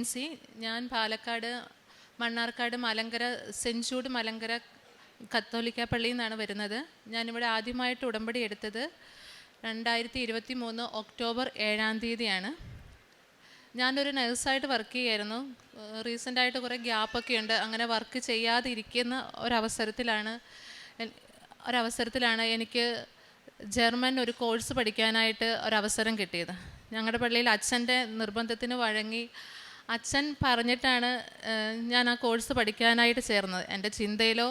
ജിൻസി. ഞാൻ Palakkad Mannarkkad Malankara cent Jude Malankara കത്തോലിക്ക പള്ളിയിൽ നിന്നാണ് വരുന്നത്. ഞാനിവിടെ ആദ്യമായിട്ട് ഉടമ്പടി എടുത്തത് 2023 ഒക്ടോബർ 7-ാം തീയതിയാണ്. ഞാനൊരു നഴ്സായിട്ട് വർക്ക് ചെയ്യായിരുന്നു. റീസെൻ്റായിട്ട് കുറേ ഗ്യാപ്പൊക്കെ ഉണ്ട്. അങ്ങനെ വർക്ക് ചെയ്യാതിരിക്കുന്ന ഒരവസരത്തിലാണ് എനിക്ക് ജർമ്മൻ ഒരു കോഴ്സ് പഠിക്കാനായിട്ട് ഒരവസരം കിട്ടിയത്. ഞങ്ങളുടെ പള്ളിയിൽ അച്ഛൻ്റെ നിർബന്ധത്തിന് വഴങ്ങി അച്ഛൻ പറഞ്ഞിട്ടാണ് ഞാൻ ആ കോഴ്സ് പഠിക്കാനായിട്ട് ചേർന്നത്. എൻ്റെ ചിന്തയിലോ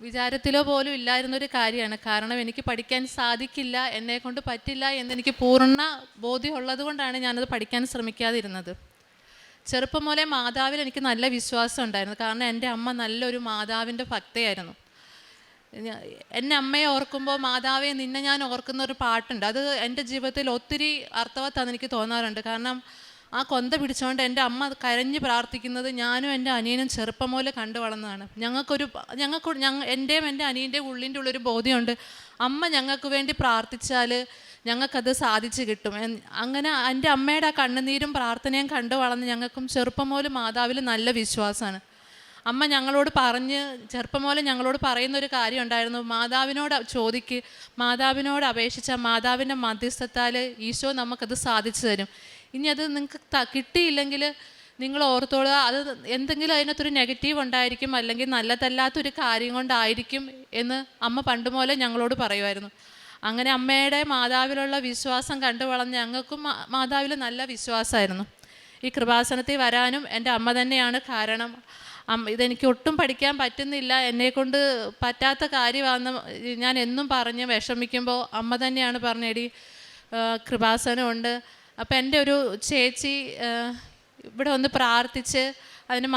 വിചാരത്തിലോ പോലും ഇല്ലായിരുന്നൊരു കാര്യമാണ്. കാരണം എനിക്ക് പഠിക്കാൻ സാധിക്കില്ല, എന്നെക്കൊണ്ട് പറ്റില്ല എന്നെനിക്ക് പൂർണ്ണ ബോധ്യമുള്ളത് കൊണ്ടാണ് ഞാനത് പഠിക്കാൻ ശ്രമിക്കാതിരുന്നത്. ചെറുപ്പം മുതലേ മാതാവിൽ എനിക്ക് നല്ല വിശ്വാസം ഉണ്ടായിരുന്നു. കാരണം എൻ്റെ അമ്മ നല്ലൊരു മാതാവിൻ്റെ ഭക്തയായിരുന്നു. എൻ്റെ അമ്മയെ ഓർക്കുമ്പോൾ മാതാവെ നിന്നെ ഞാൻ ഓർക്കുന്ന ഒരു പാട്ടുണ്ട്. അത് എൻ്റെ ജീവിതത്തിൽ ഒത്തിരി അർത്ഥവത്താണെന്ന് എനിക്ക് തോന്നാറുണ്ട്. കാരണം ആ കൊന്ത പിടിച്ചുകൊണ്ട് എൻ്റെ അമ്മ കരഞ്ഞ് പ്രാർത്ഥിക്കുന്നത് ഞാനും എൻ്റെ അനിയനും ചെറുപ്പം മുതലേ കണ്ടു വളർന്നതാണ്. എൻ്റെയും എൻ്റെ അനിയൻ്റെയും ഉള്ളിൻ്റെ ഉള്ളൊരു ബോധ്യമുണ്ട്, അമ്മ ഞങ്ങൾക്ക് വേണ്ടി പ്രാർത്ഥിച്ചാൽ ഞങ്ങൾക്കത് സാധിച്ചു കിട്ടും. അങ്ങനെ എൻ്റെ അമ്മയുടെ ആ കണ്ണുനീരും പ്രാർത്ഥനയും കണ്ടു വളർന്ന് ഞങ്ങൾക്കും ചെറുപ്പം മുതൽ മാതാവിൽ നല്ല വിശ്വാസമാണ്. അമ്മ ചെറുപ്പം മുതലേ ഞങ്ങളോട് പറയുന്നൊരു കാര്യം ഉണ്ടായിരുന്നു, മാതാവിനോട് അപേക്ഷിച്ച മാതാവിൻ്റെ മധ്യസ്ഥത്താൽ ഈശോ നമുക്കത് സാധിച്ചു തരും. ഇനി അത് നിങ്ങൾക്ക് കിട്ടിയില്ലെങ്കിൽ നിങ്ങൾ ഓർത്തോളുക, അത് എന്തെങ്കിലും അതിനകത്തൊരു നെഗറ്റീവ് ഉണ്ടായിരിക്കും, അല്ലെങ്കിൽ നല്ലതല്ലാത്തൊരു കാര്യം കൊണ്ടായിരിക്കും എന്ന് അമ്മ പണ്ട് മുതലേ ഞങ്ങളോട് പറയുമായിരുന്നു. അങ്ങനെ അമ്മയുടെ മാതാവിലുള്ള വിശ്വാസം കണ്ടു വളർന്ന് ഞങ്ങൾക്കും മാതാവിൽ നല്ല വിശ്വാസമായിരുന്നു. ഈ കൃപാസനത്തിൽ വരാനും എൻ്റെ അമ്മ തന്നെയാണ് കാരണം. ഇതെനിക്ക് ഒട്ടും പഠിക്കാൻ പറ്റുന്നില്ല, എന്നെക്കൊണ്ട് പറ്റാത്ത കാര്യമാണെന്ന് ഞാൻ എന്നും പറഞ്ഞ് വിഷമിക്കുമ്പോൾ അമ്മ തന്നെയാണ് പറഞ്ഞേടി കൃപാസനമുണ്ട്. അപ്പം എൻ്റെ ഒരു ചേച്ചി ഇവിടെ ഒന്ന് പ്രാർത്ഥിച്ച് അതിന്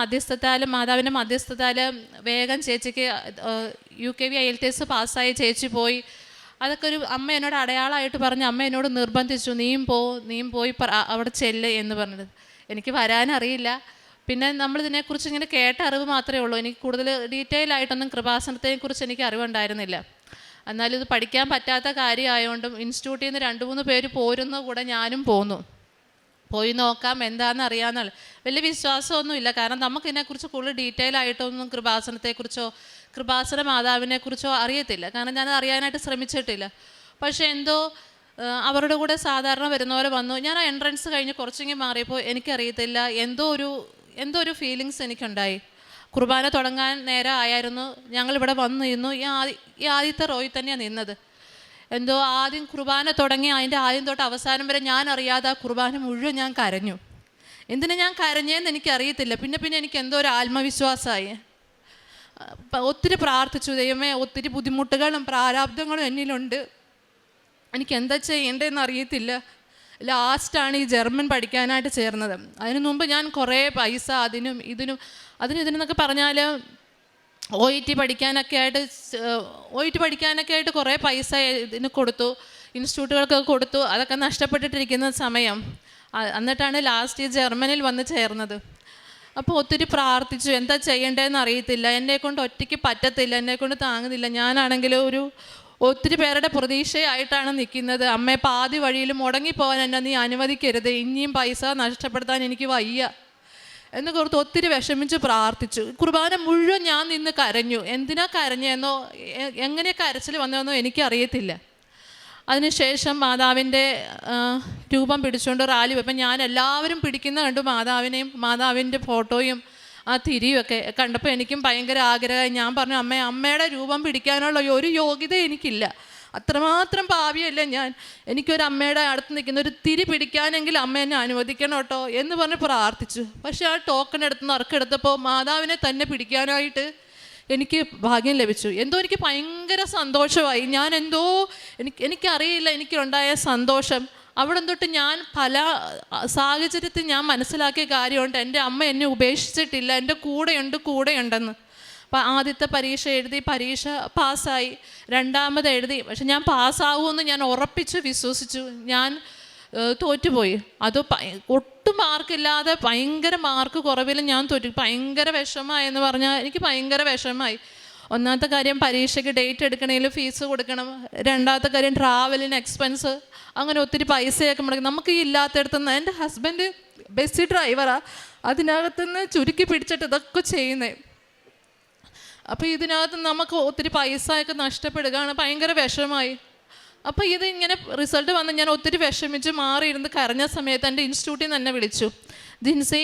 മാതാവിൻ്റെ മധ്യസ്ഥത്താൽ വേഗം ചേച്ചിക്ക് UKV IELTS പാസ്സായി ചേച്ചി പോയി. അതൊക്കെ ഒരു അമ്മ എന്നോട് അടയാളമായിട്ട് പറഞ്ഞ് അമ്മ എന്നോട് നിർബന്ധിച്ചു, നീയും പോയി അവിടെ ചെല്ല് എന്ന് പറഞ്ഞത്. എനിക്ക് വരാനറിയില്ല. പിന്നെ നമ്മളിതിനെക്കുറിച്ച് ഇങ്ങനെ കേട്ട അറിവ് മാത്രമേ ഉള്ളൂ. എനിക്ക് കൂടുതൽ ഡീറ്റെയിൽ ആയിട്ടൊന്നും കൃപാസനത്തെക്കുറിച്ച് എനിക്ക് അറിവുണ്ടായിരുന്നില്ല. എന്നാലും ഇത് പഠിക്കാൻ പറ്റാത്ത കാര്യമായതുകൊണ്ടും ഇൻസ്റ്റിറ്റ്യൂട്ടിൽ നിന്ന് 2-3 പേര് പോരുന്ന കൂടെ ഞാനും പോയി നോക്കാം എന്താണെന്ന് അറിയാമെന്നുള്ള വലിയ വിശ്വാസമൊന്നുമില്ല. കാരണം നമുക്കിതിനെക്കുറിച്ച് കൂടുതൽ ഡീറ്റെയിൽ ആയിട്ടൊന്നും കൃപാസനത്തെക്കുറിച്ചോ കൃപാസന മാതാവിനെക്കുറിച്ചോ അറിയത്തില്ല. കാരണം ഞാൻ അറിയാനായിട്ട് ശ്രമിച്ചിട്ടില്ല. പക്ഷേ എന്തോ അവരുടെ കൂടെ സാധാരണ വരുന്ന പോലെ വന്നു. ഞാൻ ആ എൻട്രൻസ് കഴിഞ്ഞ് കുറച്ചെങ്കിലും മാറിയപ്പോൾ എനിക്കറിയത്തില്ല, എന്തോ ഒരു ഫീലിങ്സ് എനിക്കുണ്ടായി. കുർബാന തുടങ്ങാൻ നേരം ആയിരുന്നു. ഞങ്ങളിവിടെ വന്നിരുന്നു. ഈ ആദ്യത്തെ റോയിൽ തന്നെയാണ് നിന്നത്. എന്തോ ആദ്യം കുർബാന തുടങ്ങി അതിൻ്റെ ആദ്യം തൊട്ട് അവസാനം വരെ ഞാൻ അറിയാതെ ആ കുർബാന മുഴുവൻ ഞാൻ കരഞ്ഞു. എന്തിനാ ഞാൻ കരഞ്ഞേന്ന് എനിക്കറിയത്തില്ല. പിന്നെ എനിക്ക് എന്തോ ഒരു ആത്മവിശ്വാസമായി. ഒത്തിരി പ്രാർത്ഥിച്ചു, ദൈവമേ ഒത്തിരി ബുദ്ധിമുട്ടുകളും പ്രാരാബ്ദങ്ങളും എന്നിലുണ്ട്, എനിക്ക് എന്താ ചെയ്യേണ്ടതെന്ന് അറിയത്തില്ല. ലാസ്റ്റാണ് ഈ ജർമ്മൻ പഠിക്കാനായിട്ട് ചേർന്നത്. അതിനു മുമ്പ് ഞാൻ കുറേ പൈസ ഇതിനെന്നൊക്കെ പറഞ്ഞാൽ OET പഠിക്കാനൊക്കെ ആയിട്ട് കുറേ പൈസ ഇതിന് കൊടുത്തു, ഇൻസ്റ്റിറ്റ്യൂട്ടുകൾക്കൊക്കെ കൊടുത്തു. അതൊക്കെ നഷ്ടപ്പെട്ടിട്ടിരിക്കുന്ന സമയം എന്നിട്ടാണ് ലാസ്റ്റ് ഈ ജർമ്മനിൽ വന്ന് ചേർന്നത്. അപ്പോൾ ഒത്തിരി പ്രാർത്ഥിച്ചു, എന്താ ചെയ്യേണ്ടതെന്ന് അറിയത്തില്ല, എന്നെക്കൊണ്ട് ഒറ്റയ്ക്ക് പറ്റത്തില്ല, എന്നെക്കൊണ്ട് താങ്ങുന്നില്ല. ഞാനാണെങ്കിൽ ഒത്തിരി പേരുടെ പ്രതീക്ഷയായിട്ടാണ് നിൽക്കുന്നത്. അമ്മയെ പാതി വഴിയിൽ മുടങ്ങിപ്പോകാൻ എന്നെ നീ അനുവദിക്കരുത്, ഇനിയും പൈസ നഷ്ടപ്പെടുത്താൻ എനിക്ക് വയ്യ എന്ന് കുറിച്ച് ഒത്തിരി വിഷമിച്ച് പ്രാർത്ഥിച്ചു. കുർബാന മുഴുവൻ ഞാൻ നിന്ന് കരഞ്ഞു. എന്തിനാ കരഞ്ഞെന്നോ എങ്ങനെ കരച്ചിൽ വന്നതെന്നോ എനിക്കറിയത്തില്ല. അതിനുശേഷം മാതാവിൻ്റെ രൂപം പിടിച്ചുകൊണ്ട് റാലി പോയപ്പോൾ ഞാൻ എല്ലാവരും പിടിക്കുന്ന കണ്ടു മാതാവിനെയും മാതാവിൻ്റെ ഫോട്ടോയും ആ തിരിയുമൊക്കെ കണ്ടപ്പോൾ എനിക്കും ഭയങ്കര ആഗ്രഹമായി. ഞാൻ പറഞ്ഞു, അമ്മയുടെ രൂപം പിടിക്കാനുള്ള ഒരു യോഗ്യത എനിക്കില്ല, അത്രമാത്രം പാപിയല്ല ഞാൻ. എനിക്കൊരു അമ്മയുടെ അടുത്ത് നിൽക്കുന്ന ഒരു തിരി പിടിക്കാനെങ്കിൽ അമ്മ എന്നെ അനുവദിക്കണം കേട്ടോ എന്ന് പറഞ്ഞ് പ്രാർത്ഥിച്ചു. പക്ഷേ ആ ടോക്കൺ നറുക്കെടുത്തപ്പോൾ മാതാവിനെ തന്നെ പിടിക്കാനായിട്ട് എനിക്ക് ഭാഗ്യം ലഭിച്ചു. എനിക്ക് ഭയങ്കര സന്തോഷമായി. എനിക്കറിയില്ല എനിക്കുണ്ടായ സന്തോഷം. അവിടെ തൊട്ട് ഞാൻ പല സാഹചര്യത്തിൽ ഞാൻ മനസ്സിലാക്കിയ കാര്യമുണ്ട്, എൻ്റെ അമ്മ എന്നെ ഉപേക്ഷിച്ചിട്ടില്ല, എൻ്റെ കൂടെയുണ്ടെന്ന്. അപ്പോൾ ആദ്യത്തെ പരീക്ഷ എഴുതി, പരീക്ഷ പാസ്സായി. രണ്ടാമത് എഴുതി, പക്ഷെ ഞാൻ പാസ്സാവുമെന്ന് ഞാൻ ഉറപ്പിച്ച് വിശ്വസിച്ചു. ഞാൻ തോറ്റുപോയി. അത് ഒട്ടും മാർക്കില്ലാതെ ഭയങ്കര മാർക്ക് കുറവിൽ ഞാൻ തോറ്റു. ഭയങ്കര വിഷമമായി എന്ന് പറഞ്ഞാൽ എനിക്ക് ഭയങ്കര വിഷമമായി. ഒന്നാമത്തെ കാര്യം പരീക്ഷയ്ക്ക് ഡേറ്റ് എടുക്കണമെങ്കിൽ ഫീസ് കൊടുക്കണം, രണ്ടാമത്തെ കാര്യം ട്രാവലിന് എക്സ്പെൻസ്, അങ്ങനെ ഒത്തിരി പൈസയൊക്കെ മുടക്കും. നമുക്ക് ഈ ഇല്ലാത്തടത്തുനിന്ന്, എൻ്റെ ഹസ്ബൻഡ് ബസ് ഡ്രൈവറാണ്, അതിനകത്തുനിന്ന് ചുരുക്കി പിടിച്ചിട്ട് ഇതൊക്കെ ചെയ്യുന്നത്. അപ്പോൾ ഇതിനകത്ത് നമുക്ക് ഒത്തിരി പൈസയൊക്കെ നഷ്ടപ്പെടുകയാണ്, ഭയങ്കര വിഷമമായി. അപ്പോൾ ഇങ്ങനെ റിസൾട്ട് വന്ന് ഞാൻ ഒത്തിരി വിഷമിച്ച് മാറിയിരുന്ന് കരഞ്ഞ സമയത്ത് എൻ്റെ ഇൻസ്റ്റിറ്റ്യൂട്ടിൽ നിന്ന് തന്നെ വിളിച്ചു, ജിൻസി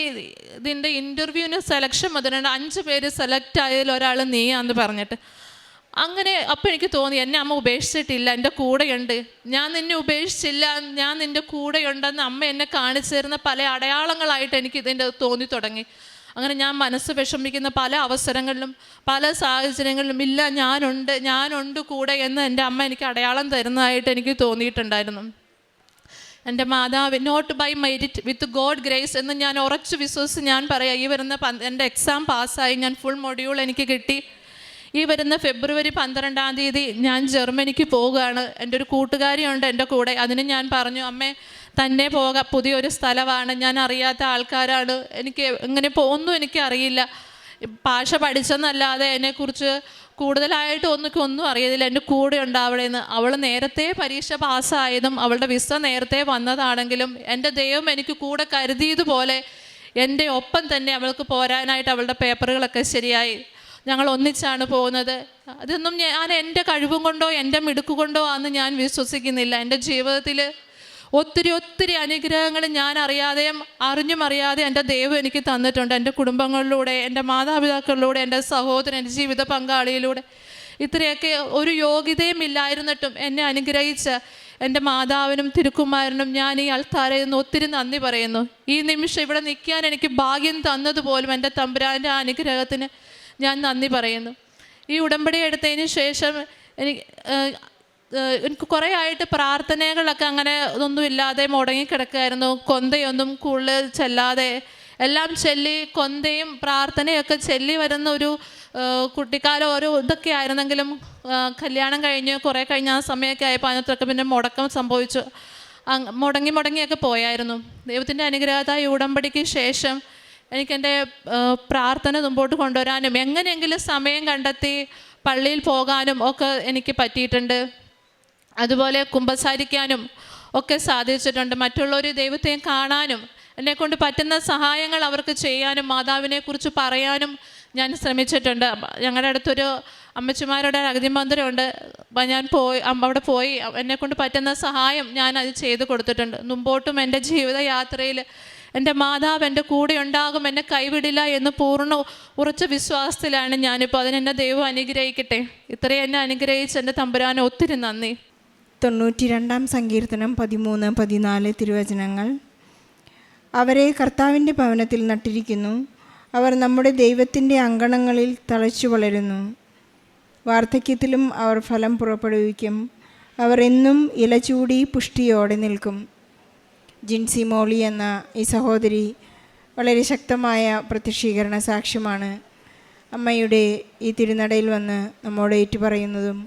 ഇതിൻ്റെ ഇൻ്റർവ്യൂവിന് സെലക്ഷൻ വന്നിട്ടുണ്ട്, 5 പേര് സെലക്ട് ആയതിൽ ഒരാൾ നീയാന്ന് പറഞ്ഞിട്ട്. അങ്ങനെ അപ്പോൾ എനിക്ക് തോന്നി, എന്നെ അമ്മ ഉപേക്ഷിച്ചിട്ടില്ല, എൻ്റെ കൂടെയുണ്ട്, ഞാൻ നിന്നെ ഉപേക്ഷിച്ചില്ല, ഞാൻ നിൻ്റെ കൂടെയുണ്ടെന്ന് അമ്മ എന്നെ കാണിച്ചു തരുന്ന പല അടയാളങ്ങളായിട്ട് എനിക്ക് ഇതിൻ്റെ തോന്നി തുടങ്ങി. അങ്ങനെ ഞാൻ മനസ്സ് വിഷമിക്കുന്ന പല അവസരങ്ങളിലും പല സാഹചര്യങ്ങളിലും ഇല്ല ഞാനുണ്ട് കൂടെ എന്ന് എൻ്റെ അമ്മ എനിക്ക് അടയാളം തരുന്നതായിട്ട് എനിക്ക് തോന്നിയിട്ടുണ്ടായിരുന്നു. എൻ്റെ മാതാവ് not by merit with God grace എന്ന് ഞാൻ ഉറച്ചു വിശ്വസിച്ച് ഞാൻ പറയാം. ഈ വരുന്ന എൻ്റെ എക്സാം പാസ്സായി, ഞാൻ ഫുൾ മൊഡ്യൂൾ എനിക്ക് കിട്ടി. ഈ വരുന്ന ഫെബ്രുവരി 12-ാം തീയതി ഞാൻ ജർമ്മനിക്ക് പോവുകയാണ്. എൻ്റെ ഒരു കൂട്ടുകാരിയുണ്ട് എൻ്റെ കൂടെ. അതിന് ഞാൻ പറഞ്ഞു, അമ്മേ തന്നെ പോകാം, പുതിയൊരു സ്ഥലമാണ്, ഞാൻ അറിയാത്ത ആൾക്കാരാണ്, എനിക്ക് എങ്ങനെ ഒന്നും എനിക്ക് അറിയില്ല, ഭാഷ പഠിച്ചെന്നല്ലാതെ എന്നെക്കുറിച്ച് കൂടുതലായിട്ട് ഒന്നും അറിയത്തില്ല, എൻ്റെ കൂടെ ഉണ്ടാവണമെന്ന്. അവൾ നേരത്തെ പരീക്ഷ പാസ്സായതും അവളുടെ വിസ നേരത്തെ വന്നതാണെങ്കിലും എൻ്റെ ദൈവം എനിക്ക് കൂടെ കരുതിയതുപോലെ എൻ്റെ ഒപ്പം തന്നെ അവൾക്ക് പോരാനായിട്ട് അവളുടെ പേപ്പറുകളൊക്കെ ശരിയായി. ഞങ്ങൾ ഒന്നിച്ചാണ് പോകുന്നത്. അതൊന്നും ഞാൻ എൻ്റെ കഴിവും കൊണ്ടോ എൻ്റെ മിടുക്ക് കൊണ്ടോ ആണെന്ന് ഞാൻ വിശ്വസിക്കുന്നില്ല. എൻ്റെ ജീവിതത്തിൽ ഒത്തിരി അനുഗ്രഹങ്ങൾ ഞാൻ അറിഞ്ഞും അറിയാതെ എൻ്റെ ദൈവം എനിക്ക് തന്നിട്ടുണ്ട്. എൻ്റെ കുടുംബങ്ങളിലൂടെ, എൻ്റെ മാതാപിതാക്കളിലൂടെ, എൻ്റെ സഹോദരൻ, എൻ്റെ ജീവിത പങ്കാളിയിലൂടെ. ഇത്രയൊക്കെ ഒരു യോഗ്യതയും ഇല്ലായിരുന്നിട്ടും എന്നെ അനുഗ്രഹിച്ച എൻ്റെ മാതാവിനും തിരുക്കുമാരനും ഞാൻ ഈ അൾത്താരയിൽ നിന്ന് ഒത്തിരി നന്ദി പറയുന്നു. ഈ നിമിഷം ഇവിടെ നിൽക്കാൻ എനിക്ക് ഭാഗ്യം തന്നതുപോലും എൻ്റെ തമ്പുരാൻ്റെ അനുഗ്രഹത്തിന് ഞാൻ നന്ദി പറയുന്നു. ഈ ഉടമ്പടി എടുത്തതിന് ശേഷം എനിക്ക് കുറേ ആയിട്ട് പ്രാർത്ഥനകളൊക്കെ അങ്ങനെ ഒന്നും ഇല്ലാതെ മുടങ്ങിക്കിടക്കുമായിരുന്നു. കൊന്തയൊന്നും കൂടുതൽ ചെല്ലാതെ എല്ലാം ചൊല്ലി കൊന്തയും പ്രാർത്ഥനയൊക്കെ ചൊല്ലി വരുന്ന ഒരു കുട്ടിക്കാലം ഓരോ ഇതൊക്കെ ആയിരുന്നെങ്കിലും കല്യാണം കഴിഞ്ഞ് കുറേ കഴിഞ്ഞ ആ സമയമൊക്കെ ആയപ്പോൾ അതിനകത്തൊക്കെ പിന്നെ മുടക്കം സംഭവിച്ചു. മുടങ്ങിയൊക്കെ പോയായിരുന്നു. ദൈവത്തിൻ്റെ അനുഗ്രഹത്താൽ ഉടമ്പടിക്ക് ശേഷം എനിക്കെൻ്റെ പ്രാർത്ഥന മുമ്പോട്ട് കൊണ്ടുവരാനും എങ്ങനെയെങ്കിലും സമയം കണ്ടെത്തി പള്ളിയിൽ പോകാനും ഒക്കെ എനിക്ക് പറ്റിയിട്ടുണ്ട്. അതുപോലെ കുമ്പസാരിക്കാനും ഒക്കെ സാധിച്ചിട്ടുണ്ട്. മറ്റുള്ളവർ ദൈവത്തെ കാണാനും എന്നെക്കൊണ്ട് പറ്റുന്ന സഹായങ്ങൾ അവർക്ക് ചെയ്യാനും മാതാവിനെക്കുറിച്ച് പറയാനും ഞാൻ ശ്രമിച്ചിട്ടുണ്ട്. ഞങ്ങളുടെ അടുത്തൊരു അമ്മച്ചിമാരുടെ അഗതി മന്ദിരമുണ്ട്. ഞാൻ അവിടെ പോയി എന്നെക്കൊണ്ട് പറ്റുന്ന സഹായം ഞാൻ അത് ചെയ്തു കൊടുത്തിട്ടുണ്ട്. മുമ്പോട്ടും എൻ്റെ ജീവിതയാത്രയിൽ എൻ്റെ മാതാവ് എൻ്റെ കൂടെ ഉണ്ടാകും, എന്നെ കൈവിടില്ല എന്ന് ഉറച്ച വിശ്വാസത്തിലാണ് ഞാനിപ്പോൾ. അതിനെന്നെ ദൈവം അനുഗ്രഹിക്കട്ടെ. ഇത്രയും എന്നെ അനുഗ്രഹിച്ച് എൻ്റെ തമ്പുരാന് ഒത്തിരി നന്ദി. 92-ാം സങ്കീർത്തനം 13-14 തിരുവചനങ്ങൾ. അവരെ കർത്താവിൻ്റെ ഭവനത്തിൽ നട്ടിരിക്കുന്നു, അവർ നമ്മുടെ ദൈവത്തിൻ്റെ അങ്കണങ്ങളിൽ തഴച്ചു വളരുന്നു. വാർദ്ധക്യത്തിലും അവർ ഫലം പുറപ്പെടുവിക്കും, അവർ എന്നും ഇലചൂടി പുഷ്ടിയോടെ നിൽക്കും. ജിൻസി മോളി എന്ന ഈ സഹോദരി വളരെ ശക്തമായ പ്രത്യക്ഷീകരണ സാക്ഷ്യമാണ്. അമ്മയുടെ ഈ തിരുനടയിൽ വന്ന് നമ്മോട് ഏറ്റുപറയുന്നതും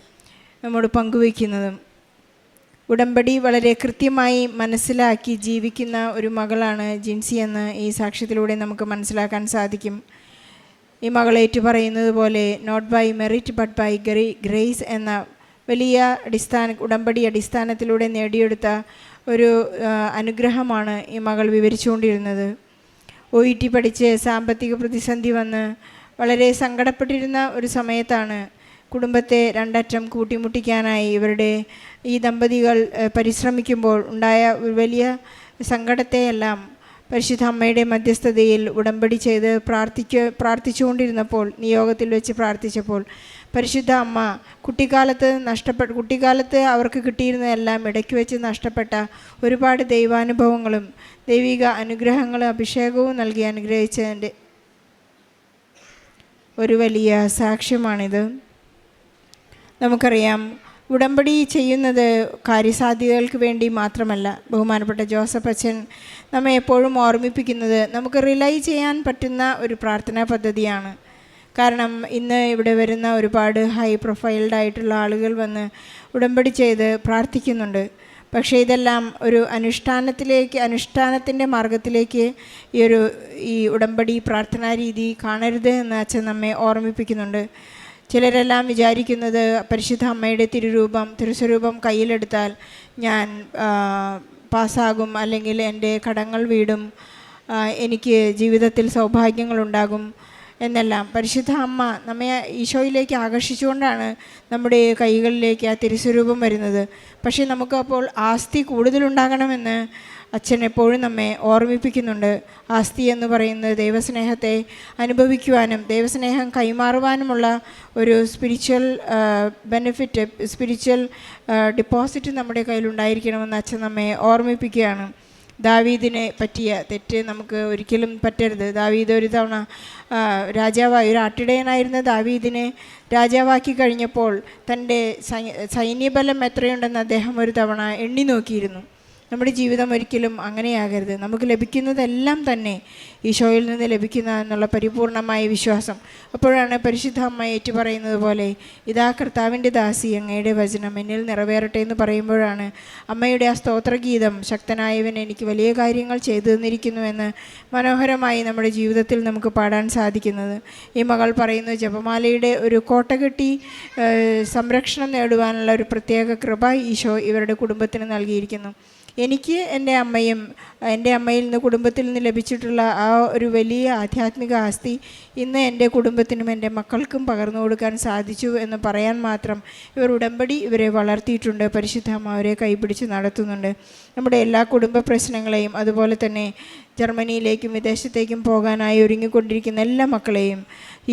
നമ്മോട് പങ്കുവയ്ക്കുന്നതും. ഉടമ്പടി വളരെ കൃത്യമായി മനസ്സിലാക്കി ജീവിക്കുന്ന ഒരു മകളാണ് ജിൻസി എന്ന് ഈ സാക്ഷ്യത്തിലൂടെ നമുക്ക് മനസ്സിലാക്കാൻ സാധിക്കും. ഈ മകൾ ഏറ്റുപറയുന്നത് പോലെ not by merit but by grace എന്ന വലിയ ഉടമ്പടി അടിസ്ഥാനത്തിലൂടെ നേടിയെടുത്ത ഒരു അനുഗ്രഹമാണ് ഈ മകൾ വിവരിച്ചുകൊണ്ടിരുന്നത്. OET പഠിച്ച് സാമ്പത്തിക പ്രതിസന്ധി വന്ന് വളരെ സങ്കടപ്പെട്ടിരുന്ന ഒരു സമയത്താണ് കുടുംബത്തെ രണ്ടറ്റം കൂട്ടിമുട്ടിക്കാനായി ഇവരുടെ ഈ ദമ്പതികൾ പരിശ്രമിക്കുമ്പോൾ ഉണ്ടായ വലിയ സങ്കടത്തെയെല്ലാം പരിശുദ്ധ അമ്മയുടെ മധ്യസ്ഥതയിൽ ഉടമ്പടി ചെയ്ത് പ്രാർത്ഥിച്ചുകൊണ്ടിരുന്നപ്പോൾ, നിയോഗത്തിൽ വെച്ച് പ്രാർത്ഥിച്ചപ്പോൾ പരിശുദ്ധ അമ്മ കുട്ടിക്കാലത്ത് അവർക്ക് കിട്ടിയിരുന്നതെല്ലാം ഇടയ്ക്ക് വെച്ച് നഷ്ടപ്പെട്ട ഒരുപാട് ദൈവാനുഭവങ്ങളും ദൈവിക അനുഗ്രഹങ്ങളും അഭിഷേകവും നൽകി അനുഗ്രഹിച്ചതിൻ്റെ ഒരു വലിയ സാക്ഷ്യമാണിത്. നമുക്കറിയാം, ഉടമ്പടി ചെയ്യുന്നത് കാര്യസാധ്യതകൾക്ക് വേണ്ടി മാത്രമല്ല. ബഹുമാനപ്പെട്ട ജോസഫ് അച്ഛൻ നമ്മെ എപ്പോഴും ഓർമ്മിപ്പിക്കുന്നത് നമുക്ക് റിലൈ ചെയ്യാൻ പറ്റുന്ന ഒരു പ്രാർത്ഥനാ പദ്ധതിയാണ്. കാരണം ഇന്ന് ഇവിടെ വരുന്ന ഒരുപാട് ഹൈ പ്രൊഫൈൽഡ് ആയിട്ടുള്ള ആളുകൾ വന്ന് ഉടമ്പടി ചെയ്ത് പ്രാർത്ഥിക്കുന്നുണ്ട്. പക്ഷേ ഇതെല്ലാം ഒരു അനുഷ്ഠാനത്തിൻ്റെ മാർഗത്തിലേക്ക് ഈ ഉടമ്പടി പ്രാർത്ഥനാ രീതി കാണരുത് എന്ന് അച്ഛൻ നമ്മെ ഓർമ്മിപ്പിക്കുന്നുണ്ട്. ചിലരെല്ലാം വിചാരിക്കുന്നത് പരിശുദ്ധ അമ്മയുടെ തിരുസ്വരൂപം കയ്യിലെടുത്താൽ ഞാൻ പാസ്സാകും, അല്ലെങ്കിൽ എൻ്റെ കടങ്ങൾ വീടും, എനിക്ക് ജീവിതത്തിൽ സൗഭാഗ്യങ്ങളുണ്ടാകും എന്നെല്ലാം. പരിശുദ്ധ അമ്മ നമ്മെ ഈശോയിലേക്ക് ആകർഷിച്ചുകൊണ്ടാണ് നമ്മുടെ കൈകളിലേക്ക് ആ തിരുസ്വരൂപം വരുന്നത്. പക്ഷേ നമുക്ക് അപ്പോൾ ആസ്തി കൂടുതലുണ്ടാകണമെന്ന് അച്ഛൻ എപ്പോഴും നമ്മെ ഓർമ്മിപ്പിക്കുന്നുണ്ട്. ആസ്തി എന്ന് പറയുന്നത് ദൈവസ്നേഹത്തെ അനുഭവിക്കുവാനും ദൈവസ്നേഹം കൈമാറുവാനുമുള്ള ഒരു സ്പിരിച്വൽ ബെനിഫിറ്റ്, സ്പിരിച്വൽ ഡിപ്പോസിറ്റ് നമ്മുടെ കയ്യിലുണ്ടായിരിക്കണമെന്ന് അച്ഛൻ നമ്മെ ഓർമ്മിപ്പിക്കുകയാണ്. ദാവീദിനെ പറ്റിയ തെറ്റ് നമുക്ക് ഒരിക്കലും പറ്റരുത്. ദാവീദ് ഒരു തവണ രാജാവായി, ഒരു ആട്ടിടയനായിരുന്ന ദാവീദിനെ രാജാവാക്കി കഴിഞ്ഞപ്പോൾ തൻ്റെ സൈന്യബലം എത്രയുണ്ടെന്ന് അദ്ദേഹം ഒരു തവണ എണ്ണി നോക്കിയിരുന്നു. നമ്മുടെ ജീവിതം ഒരിക്കലും അങ്ങനെയാകരുത്. നമുക്ക് ലഭിക്കുന്നതെല്ലാം തന്നെ ഈശോയിൽ നിന്ന് ലഭിക്കുന്ന എന്നുള്ള പരിപൂർണമായ വിശ്വാസം. അപ്പോഴാണ് പരിശുദ്ധ അമ്മ ഏറ്റുപറയുന്നത് പോലെ, ഇതാ കർത്താവിൻ്റെ ദാസി, അങ്ങയുടെ വചനം എന്നിൽ നിറവേറട്ടെ എന്ന് പറയുമ്പോഴാണ് അമ്മയുടെ ആ സ്തോത്രഗീതം, ശക്തനായവൻ എനിക്ക് വലിയ കാര്യങ്ങൾ ചെയ്തു തന്നിരിക്കുന്നുവെന്ന് മനോഹരമായി നമ്മുടെ ജീവിതത്തിൽ നമുക്ക് പാടാൻ സാധിക്കുന്നത്. ഈ മകൾ പറയുന്നു, ജപമാലയുടെ ഒരു കോട്ടകെട്ടി സംരക്ഷണം നേടുവാനുള്ള ഒരു പ്രത്യേക കൃപ ഈശോ ഇവരുടെ കുടുംബത്തിന് നൽകിയിരിക്കുന്നു. എനിക്ക് എൻ്റെ അമ്മയിൽ നിന്ന്, കുടുംബത്തിൽ നിന്ന് ലഭിച്ചിട്ടുള്ള ആ ഒരു വലിയ ആധ്യാത്മിക ആസ്തി ഇന്ന് എൻ്റെ കുടുംബത്തിനും എൻ്റെ മക്കൾക്കും പകർന്നു കൊടുക്കാൻ സാധിച്ചു എന്ന് പറയാൻ മാത്രം ഉടമ്പടി ഇവരെ വളർത്തിയിട്ടുണ്ട്. പരിശുദ്ധ അമ്മ അവരെ കൈപിടിച്ച് നടത്തുന്നുണ്ട്. നമ്മുടെ എല്ലാ കുടുംബ പ്രശ്നങ്ങളെയും, അതുപോലെ തന്നെ ജർമ്മനിയിലേക്കും വിദേശത്തേക്കും പോകാനായി ഒരുങ്ങിക്കൊണ്ടിരിക്കുന്ന എല്ലാ മക്കളെയും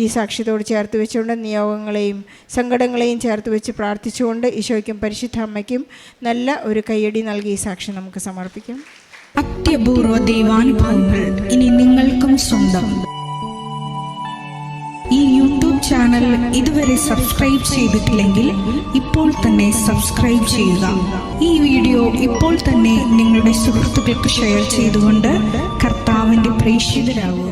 ഈ സാക്ഷ്യത്തോട് ചേർത്ത് വെച്ചുകൊണ്ട്, നിയോഗങ്ങളെയും സങ്കടങ്ങളെയും ചേർത്ത് വെച്ച് പ്രാർത്ഥിച്ചുകൊണ്ട് ഈശോയ്ക്കും പരിശുദ്ധ അമ്മയ്ക്കും നല്ല ഒരു കയ്യടി നൽകി ഈ സാക്ഷ്യം നമുക്ക് സമർപ്പിക്കാം. അത്യപൂർവ ദൈവാനുഭവങ്ങൾ ഇനി നിങ്ങൾക്കും സ്വന്തം. ഈ യൂട്യൂബ് ചാനൽ ഇതുവരെ സബ്സ്ക്രൈബ് ചെയ്തിട്ടില്ലെങ്കിൽ ഇപ്പോൾ തന്നെ സബ്സ്ക്രൈബ് ചെയ്യുക. ഈ വീഡിയോ ഇപ്പോൾ തന്നെ നിങ്ങളുടെ സുഹൃത്തുക്കൾക്ക് ഷെയർ ചെയ്തുകൊണ്ട് കർത്താവിൻ്റെ പ്രേക്ഷിതരാകുക.